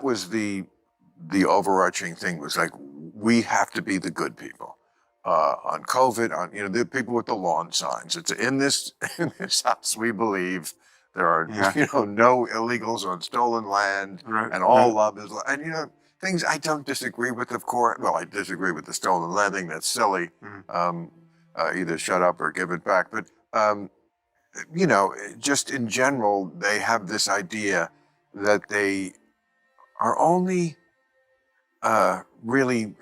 Was the overarching thing was like, we have to be the good people. On COVID, on the people with the lawn signs. It's in this house we believe there are no illegals on stolen land, and all love is love. And things I don't disagree with, of course. Well, I disagree with the stolen land thing. That's silly. Either shut up or give it back. But just in general, they have this idea that they are only really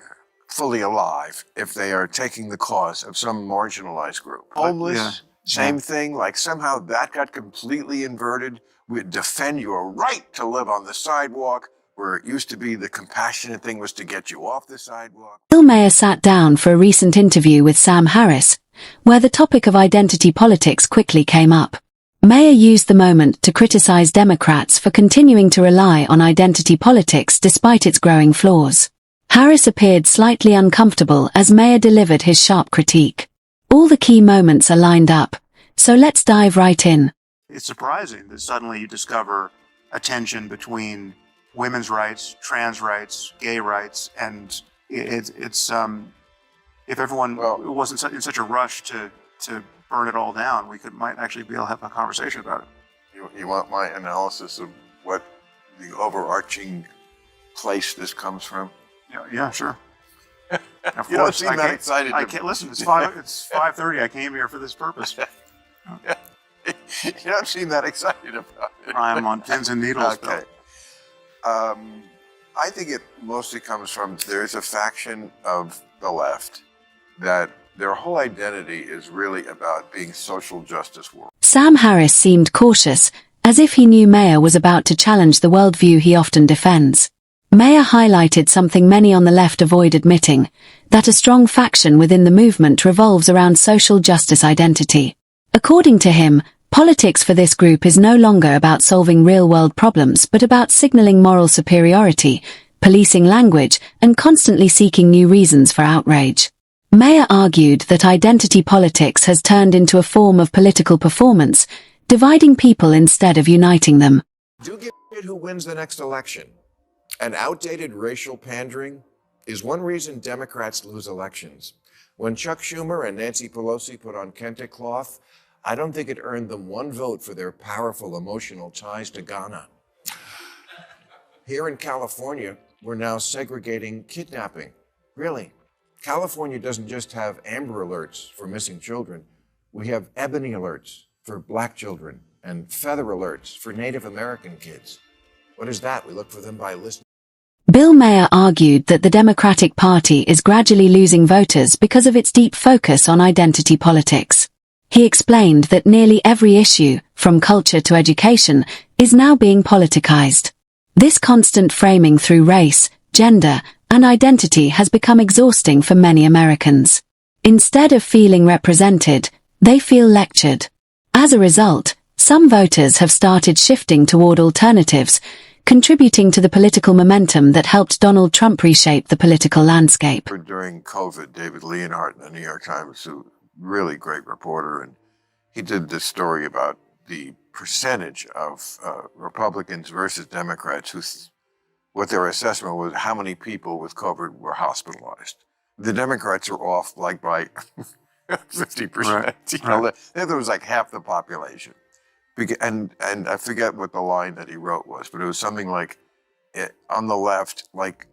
fully alive if they are taking the cause of some marginalized group. Homeless, same thing. Like somehow that got completely inverted. We defend your right to live on the sidewalk, where it used to be the compassionate thing was to get you off the sidewalk. Bill Maher sat down for a recent interview with Sam Harris, where the topic of identity politics quickly came up. Maher used the moment to criticize Democrats for continuing to rely on identity politics despite its growing flaws. Harris appeared slightly uncomfortable as Maher delivered his sharp critique. All the key moments are lined up, so let's dive right in. It's surprising that suddenly you discover a tension between women's rights, trans rights, gay rights, and it's if everyone wasn't in such a rush to burn it all down, we might actually be able to have a conversation about it. You want my analysis of what the overarching place this comes from? Yeah, sure. Of You don't seem that excited. I can't listen. It's 5:30. I came here for this purpose. You don't seem that excited about it. I'm on pins and needles. Okay. I think it mostly comes from there's a faction of the left that their whole identity is really about being social justice warriors. Sam Harris seemed cautious, as if he knew Maher was about to challenge the worldview he often defends. Maher highlighted something many on the left avoid admitting, that a strong faction within the movement revolves around social justice identity. According to him, politics for this group is no longer about solving real-world problems but about signaling moral superiority, policing language, and constantly seeking new reasons for outrage. Maher argued that identity politics has turned into a form of political performance, dividing people instead of uniting them. Do give a shit who wins the next election. And outdated racial pandering is one reason Democrats lose elections. When Chuck Schumer and Nancy Pelosi put on kente cloth, I don't think it earned them one vote for their powerful emotional ties to Ghana. Here in California, we're now segregating kidnapping. Really. California doesn't just have Amber Alerts for missing children. We have Ebony Alerts for Black children and Feather Alerts for Native American kids. What is that? We look for them by listening. Bill Maher argued that the Democratic Party is gradually losing voters because of its deep focus on identity politics. He explained that nearly every issue, from culture to education, is now being politicized. This constant framing through race, gender, and identity has become exhausting for many Americans. Instead of feeling represented, they feel lectured. As a result, some voters have started shifting toward alternatives, contributing to the political momentum that helped Donald Trump reshape the political landscape. During COVID, David Leonhardt in the New York Times, a really great reporter, and he did this story about the percentage of Republicans versus Democrats what their assessment was how many people with COVID were hospitalized. The Democrats are off like by 50%. There was like half the population. And I forget what the line that he wrote was, but it was something like, on the left, like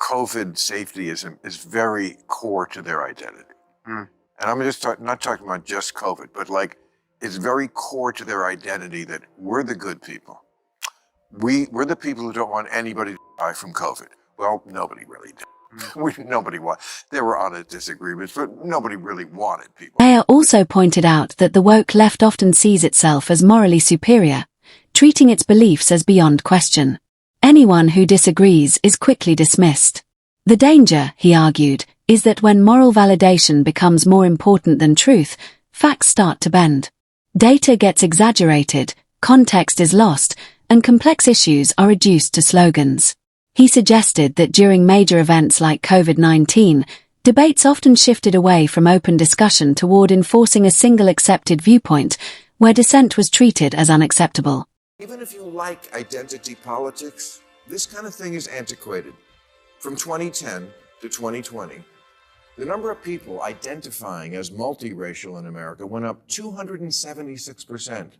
COVID safety is very core to their identity. And I'm just not talking about just COVID, but like it's very core to their identity that we're the good people. We're the people who don't want anybody to die from COVID. Well, nobody really did. There were honest disagreements, but nobody really wanted people. Maher also pointed out that the woke left often sees itself as morally superior, treating its beliefs as beyond question. Anyone who disagrees is quickly dismissed. The danger, he argued, is that when moral validation becomes more important than truth, facts start to bend. Data gets exaggerated, context is lost, and complex issues are reduced to slogans. He suggested that during major events like COVID-19, debates often shifted away from open discussion toward enforcing a single accepted viewpoint, where dissent was treated as unacceptable. Even if you like identity politics, this kind of thing is antiquated. From 2010 to 2020, the number of people identifying as multiracial in America went up 276%.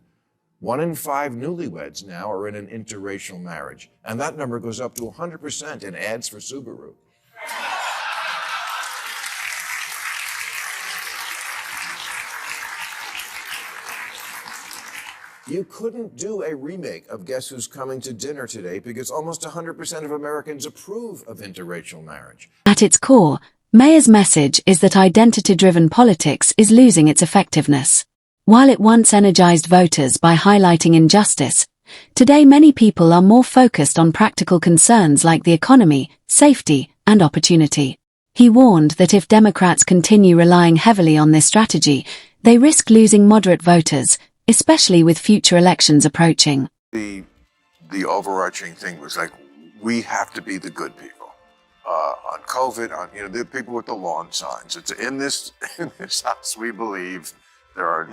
1 in 5 newlyweds now are in an interracial marriage, and that number goes up to 100% in ads for Subaru. You couldn't do a remake of Guess Who's Coming to Dinner today because almost 100% of Americans approve of interracial marriage. At its core, Maher's message is that identity-driven politics is losing its effectiveness. While it once energized voters by highlighting injustice, today many people are more focused on practical concerns like the economy, safety, and opportunity. He warned that if Democrats continue relying heavily on this strategy, they risk losing moderate voters, especially with future elections approaching. The overarching thing was like, we have to be the good people. On COVID, on the people with the lawn signs. It's in this house we believe there are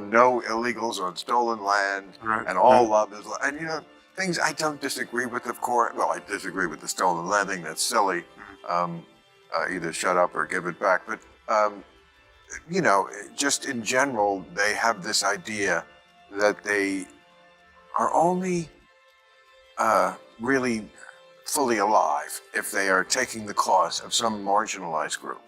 no illegals on stolen land, and all love is love. And things I don't disagree with, of course. Well, I disagree with the stolen land thing. That's silly. Either shut up or give it back. But just in general, they have this idea that they are only really fully alive if they are taking the cause of some marginalized group.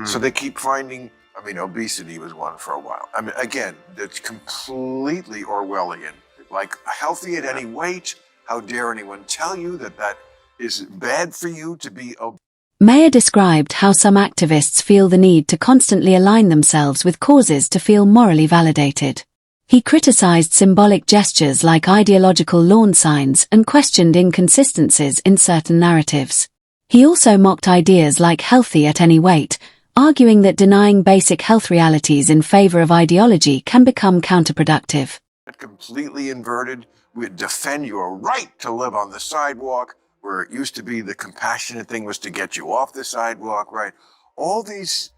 So they keep finding, obesity was one for a while. Again, that's completely Orwellian. Like, healthy at any weight, how dare anyone tell you that that is bad for you to be obese? Maher described how some activists feel the need to constantly align themselves with causes to feel morally validated. He criticized symbolic gestures like ideological lawn signs and questioned inconsistencies in certain narratives. He also mocked ideas like healthy at any weight, arguing that denying basic health realities in favor of ideology can become counterproductive. Completely inverted. We defend your right to live on the sidewalk, where it used to be the compassionate thing was to get you off the sidewalk, right? All these,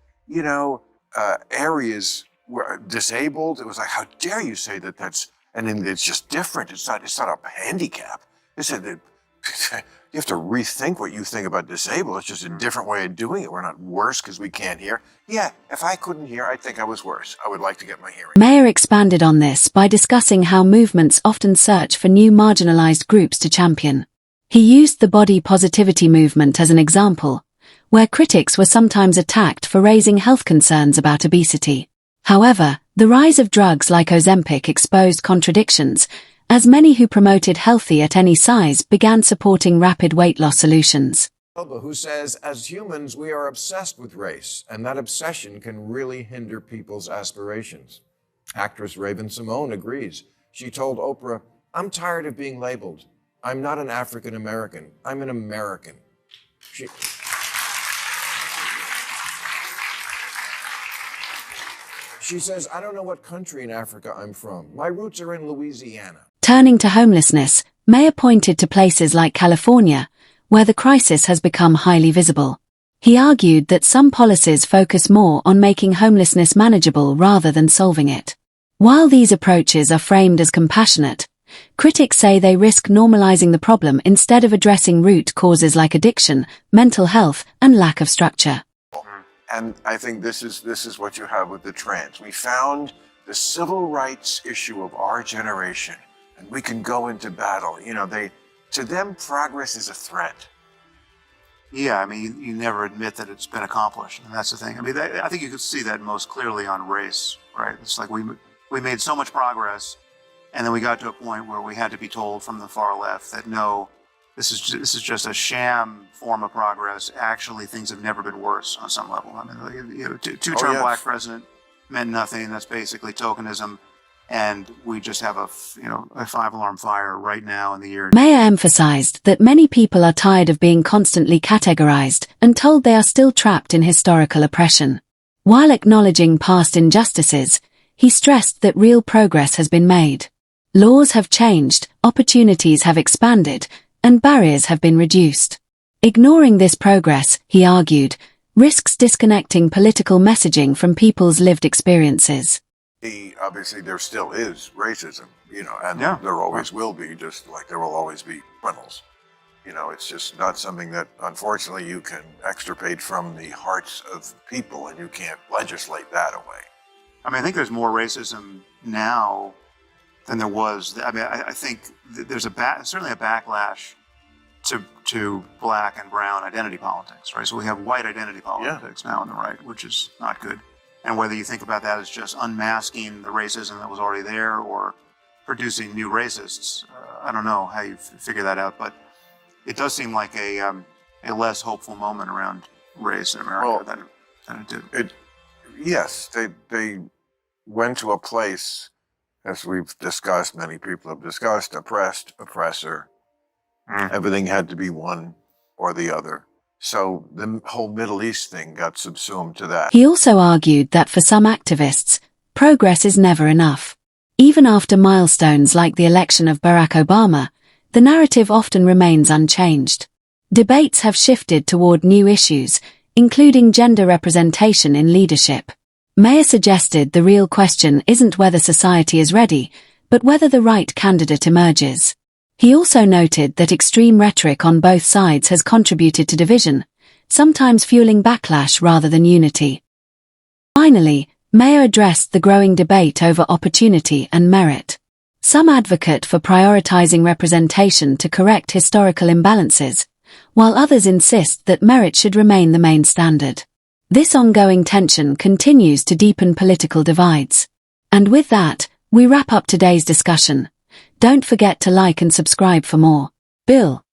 areas were disabled. It was like, how dare you say that that's, and then it's just different. It's not a handicap. They said that you have to rethink what you think about disabled. It's just a different way of doing it. We're not worse because we can't hear. Yeah, if I couldn't hear, I'd think I was worse. I would like to get my hearing. Maher expanded on this by discussing how movements often search for new marginalized groups to champion. He used the body positivity movement as an example, where critics were sometimes attacked for raising health concerns about obesity. However, the rise of drugs like Ozempic exposed contradictions, as many who promoted healthy at any size began supporting rapid weight loss solutions. Who says, as humans, we are obsessed with race, and that obsession can really hinder people's aspirations. Actress Raven-Symoné agrees. She told Oprah, "I'm tired of being labeled. I'm not an African American. I'm an American." She says, "I don't know what country in Africa I'm from. My roots are in Louisiana." Turning to homelessness, Maher pointed to places like California, where the crisis has become highly visible. He argued that some policies focus more on making homelessness manageable rather than solving it. While these approaches are framed as compassionate, critics say they risk normalizing the problem instead of addressing root causes like addiction, mental health, and lack of structure. And I think this is what you have with the trans. We found the civil rights issue of our generation, and we can go into battle. To them, progress is a threat. Yeah, you never admit that it's been accomplished, and that's the thing. I think you could see that most clearly on race, right? It's like we made so much progress, and then we got to a point where we had to be told from the far left that no, this is just a sham form of progress. Actually, things have never been worse on some level. Two-term black president meant nothing. That's basically tokenism. And we just have a 5-alarm fire right now in the year. Maher emphasized that many people are tired of being constantly categorized and told they are still trapped in historical oppression. While acknowledging past injustices, he stressed that real progress has been made. Laws have changed, opportunities have expanded, and barriers have been reduced. Ignoring this progress, he argued, risks disconnecting political messaging from people's lived experiences. Obviously, there still is racism, and there always will be, just like there will always be criminals. You know, it's just not something that, unfortunately, you can extirpate from the hearts of people, and you can't legislate that away. I mean, I think there's more racism now than there was. I mean, I think there's certainly a backlash to black and brown identity politics, right? So we have white identity politics now on the right, which is not good. And whether you think about that as just unmasking the racism that was already there or producing new racists, I don't know how you figure that out, but it does seem like a less hopeful moment around race in America than it did. Yes, they went to a place, as we've discussed, many people have discussed, oppressed, oppressor. Everything had to be one or the other. So the whole Middle East thing got subsumed to that. He also argued that for some activists, progress is never enough. Even after milestones like the election of Barack Obama, the narrative often remains unchanged. Debates have shifted toward new issues, including gender representation in leadership. Maher suggested the real question isn't whether society is ready, but whether the right candidate emerges. He also noted that extreme rhetoric on both sides has contributed to division, sometimes fueling backlash rather than unity. Finally, Maher addressed the growing debate over opportunity and merit. Some advocate for prioritizing representation to correct historical imbalances, while others insist that merit should remain the main standard. This ongoing tension continues to deepen political divides. And with that, we wrap up today's discussion. Don't forget to like and subscribe for more. Bill.